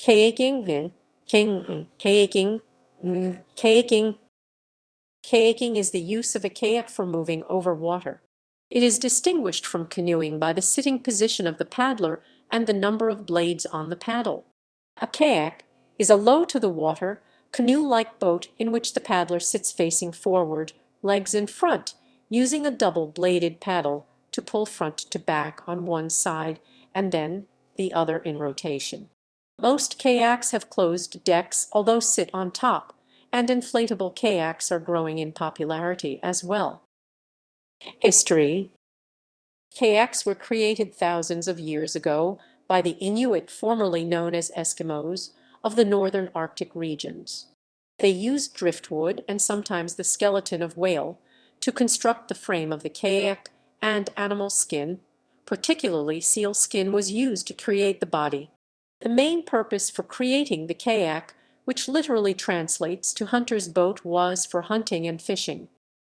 Kayaking, kayaking, kayaking. Kayaking is the use of a kayak for moving over water. It is distinguished from canoeing by the sitting position of the paddler and the number of blades on the paddle. A kayak is a low-to-the-water, canoe-like boat in which the paddler sits facing forward, legs in front, using a double-bladed paddle to pull front to back on one side and then the other in rotation. Most kayaks have closed decks, although sit on top, and inflatable kayaks are growing in popularity as well. History. Kayaks were created thousands of years ago by the Inuit, formerly known as Eskimos, of the northern Arctic regions. They used driftwood and sometimes the skeleton of whale to construct the frame of the kayak, and animal skin, particularly seal skin, was used to create the body. The main purpose for creating the kayak, which literally translates to hunter's boat, was for hunting and fishing.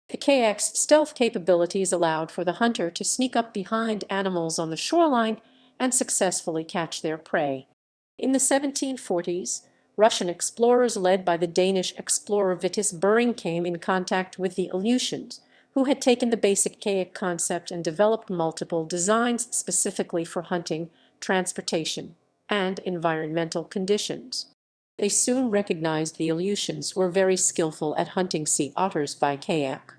The kayak's stealth capabilities allowed for the hunter to sneak up behind animals on the shoreline and successfully catch their prey. In the 1740s, Russian explorers led by the Danish explorer Vitus Bering came in contact with the Aleutians, who had taken the basic kayak concept and developed multiple designs specifically for hunting, transportation, and environmental conditions. They soon recognized the Aleutians were very skillful at hunting sea otters by kayak.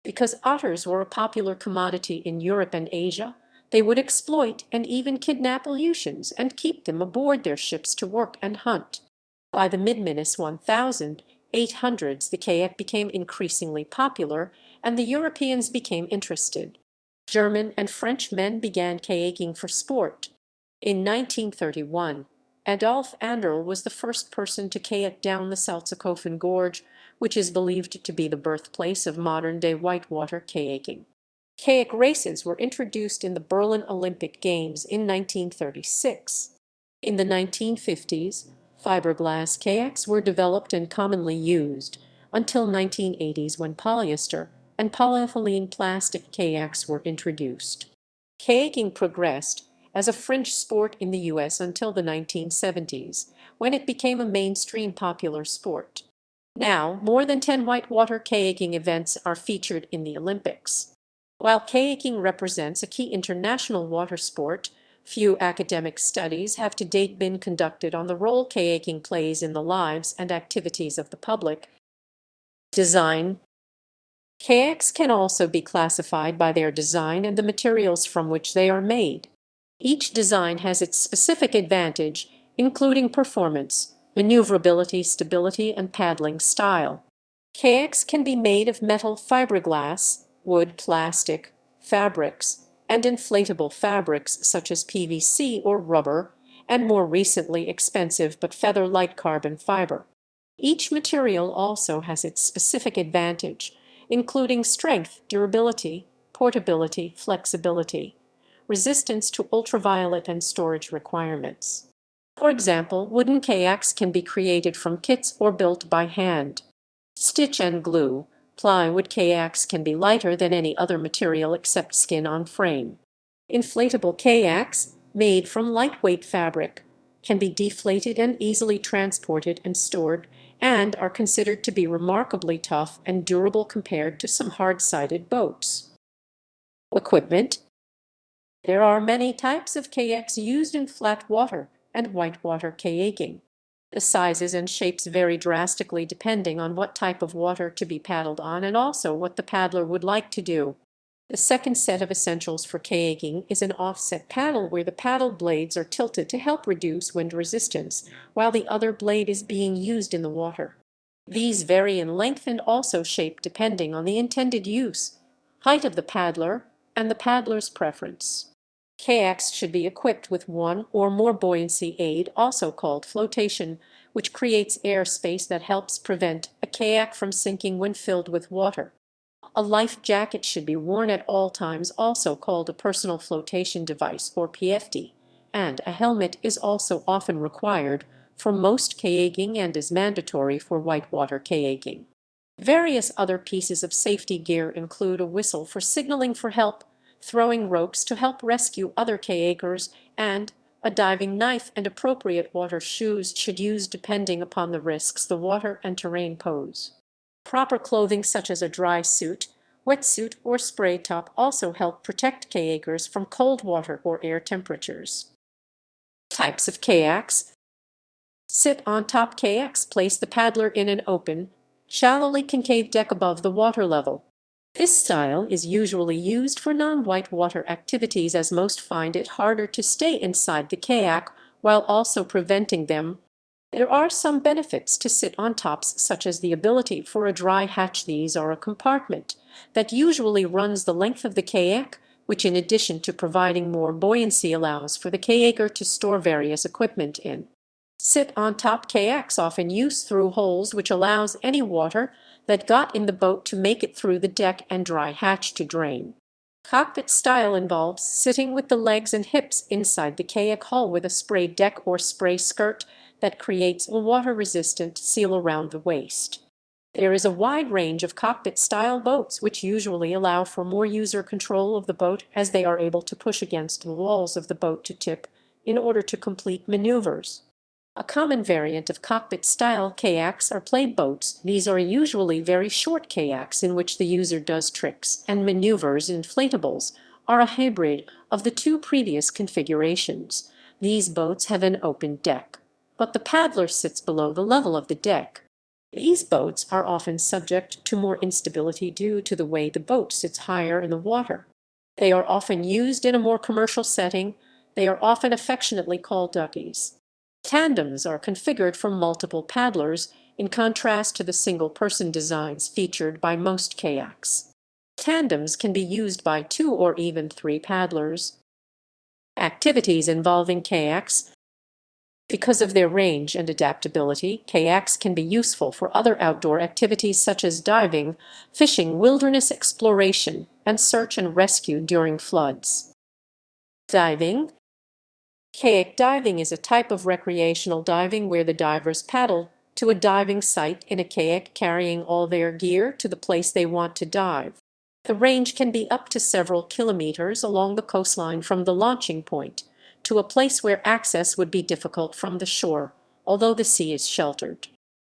Because otters were a popular commodity in Europe and Asia, they would exploit and even kidnap Aleutians and keep them aboard their ships to work and hunt. By the mid-1800s, the kayak became increasingly popular, and the Europeans became interested. German and French men began kayaking for sport. In 1931, Adolphe Anderl was the first person to kayak down the Salzkofen Gorge, which is believed to be the birthplace of modern-day whitewater kayaking. Kayak races were introduced in the Berlin Olympic Games in 1936. In the 1950s, fiberglass kayaks were developed and commonly used, until 1980s when polyester and polyethylene plastic kayaks were introduced. Kayaking progressed as a fringe sport in the U.S. until the 1970s, when it became a mainstream popular sport. Now, more than 10 whitewater kayaking events are featured in the Olympics. While kayaking represents a key international water sport, few academic studies have to date been conducted on the role kayaking plays in the lives and activities of the public. Design. Kayaks can also be classified by their design and the materials from which they are made. Each design has its specific advantage, including performance, maneuverability, stability, and paddling style. Kayaks can be made of metal, fiberglass, wood, plastic, fabrics, and inflatable fabrics such as PVC or rubber, and more recently expensive but feather-light carbon fiber. Each material also has its specific advantage, including strength, durability, portability, flexibility, resistance to ultraviolet, and storage requirements. For example, wooden kayaks can be created from kits or built by hand. Stitch and glue. Plywood kayaks can be lighter than any other material except skin on frame. Inflatable kayaks, made from lightweight fabric, can be deflated and easily transported and stored, and are considered to be remarkably tough and durable compared to some hard-sided boats. Equipment. There are many types of kayaks used in flat water and whitewater kayaking. The sizes and shapes vary drastically depending on what type of water to be paddled on and also what the paddler would like to do. The second set of essentials for kayaking is an offset paddle where the paddle blades are tilted to help reduce wind resistance, while the other blade is being used in the water. These vary in length and also shape depending on the intended use, height of the paddler, and the paddler's preference. Kayaks should be equipped with one or more buoyancy aid, also called flotation, which creates air space that helps prevent a kayak from sinking when filled with water. A life jacket should be worn at all times, also called a personal flotation device or PFD, and a helmet is also often required for most kayaking and is mandatory for whitewater kayaking. Various other pieces of safety gear include a whistle for signaling for help, throwing ropes to help rescue other kayakers, and A diving knife and appropriate water shoes should use depending upon the risks the water and terrain pose. Proper clothing such as a dry suit, wetsuit, or spray top also help protect kayakers from cold water or air temperatures. Types of kayaks. Sit on top kayaks place the paddler in an open, shallowly concave deck above the water level. This style is usually used for non-white water activities as most find it harder to stay inside the kayak while also preventing them. There are some benefits to sit on tops, such as the ability for a dry hatch. These are a compartment that usually runs the length of the kayak, which in addition to providing more buoyancy allows for the kayaker to store various equipment in. Sit on top kayaks often use through holes, which allows any water that got in the boat to make it through the deck and dry hatch to drain. Cockpit style involves sitting with the legs and hips inside the kayak hull with a spray deck or spray skirt that creates a water-resistant seal around the waist. There is a wide range of cockpit-style boats which usually allow for more user control of the boat, as they are able to push against the walls of the boat to tip in order to complete maneuvers. A common variant of cockpit-style kayaks are play boats. These are usually very short kayaks in which the user does tricks and maneuvers. Inflatables are a hybrid of the two previous configurations. These boats have an open deck, but the paddler sits below the level of the deck. These boats are often subject to more instability due to the way the boat sits higher in the water. They are often used in a more commercial setting. They are often affectionately called duckies. Tandems are configured for multiple paddlers, in contrast to the single-person designs featured by most kayaks. Tandems can be used by 2 or even 3 paddlers. Activities involving kayaks. Because of their range and adaptability, kayaks can be useful for other outdoor activities such as diving, fishing, wilderness exploration, and search and rescue during floods. Diving. Kayak diving is a type of recreational diving where the divers paddle to a diving site in a kayak carrying all their gear to the place they want to dive. The range can be up to several kilometers along the coastline from the launching point to a place where access would be difficult from the shore, although the sea is sheltered.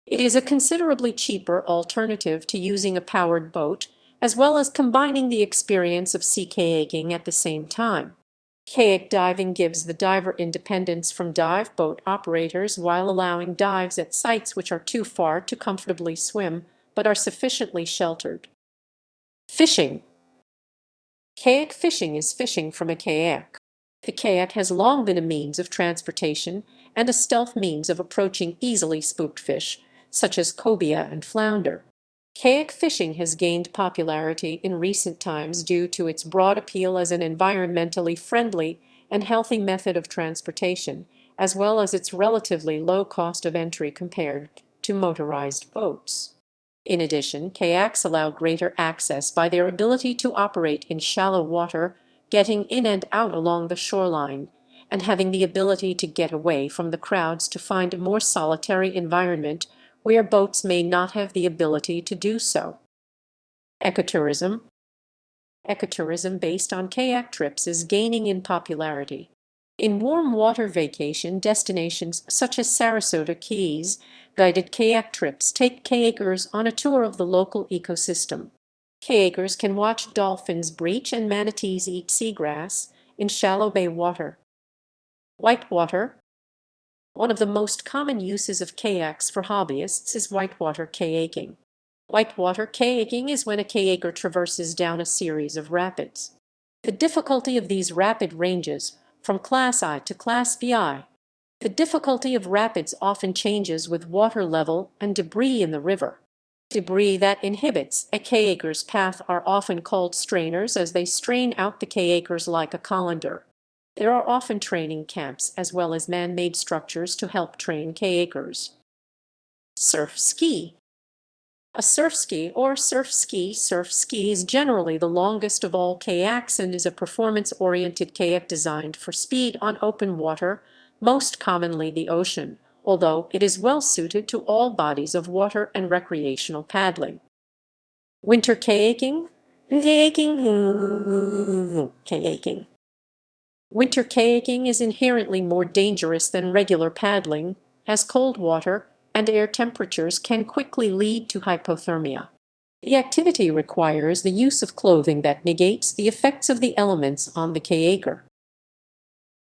It is a considerably cheaper alternative to using a powered boat, as well as combining the experience of sea kayaking at the same time. Kayak diving gives the diver independence from dive boat operators while allowing dives at sites which are too far to comfortably swim but are sufficiently sheltered. Fishing. Kayak fishing is fishing from a kayak. The kayak has long been a means of transportation and a stealth means of approaching easily spooked fish, such as cobia and flounder. Kayak fishing has gained popularity in recent times due to its broad appeal as an environmentally friendly and healthy method of transportation, as well as its relatively low cost of entry compared to motorized boats. In addition, kayaks allow greater access by their ability to operate in shallow water, getting in and out along the shoreline, and having the ability to get away from the crowds to find a more solitary environment where boats may not have the ability to do so. Ecotourism. Ecotourism based on kayak trips is gaining in popularity. In warm water vacation destinations such as Sarasota Keys, guided kayak trips take kayakers on a tour of the local ecosystem. Kayakers can watch dolphins breach and manatees eat seagrass in shallow bay water. Whitewater. One of the most common uses of kayaks for hobbyists is whitewater kayaking. Whitewater kayaking is when a kayaker traverses down a series of rapids. The difficulty of these rapid ranges from Class I to Class VI. The difficulty of rapids often changes with water level and debris in the river. Debris that inhibits a kayaker's path are often called strainers, as they strain out the kayakers like a colander. There are often training camps as well as man-made structures to help train kayakers. Surf ski. A surf ski or surf ski is generally the longest of all kayaks and is a performance-oriented kayak designed for speed on open water, most commonly the ocean, although it is well suited to all bodies of water and recreational paddling. Winter kayaking. Kayaking. Winter kayaking is inherently more dangerous than regular paddling, as cold water and air temperatures can quickly lead to hypothermia. The activity requires the use of clothing that negates the effects of the elements on the kayaker.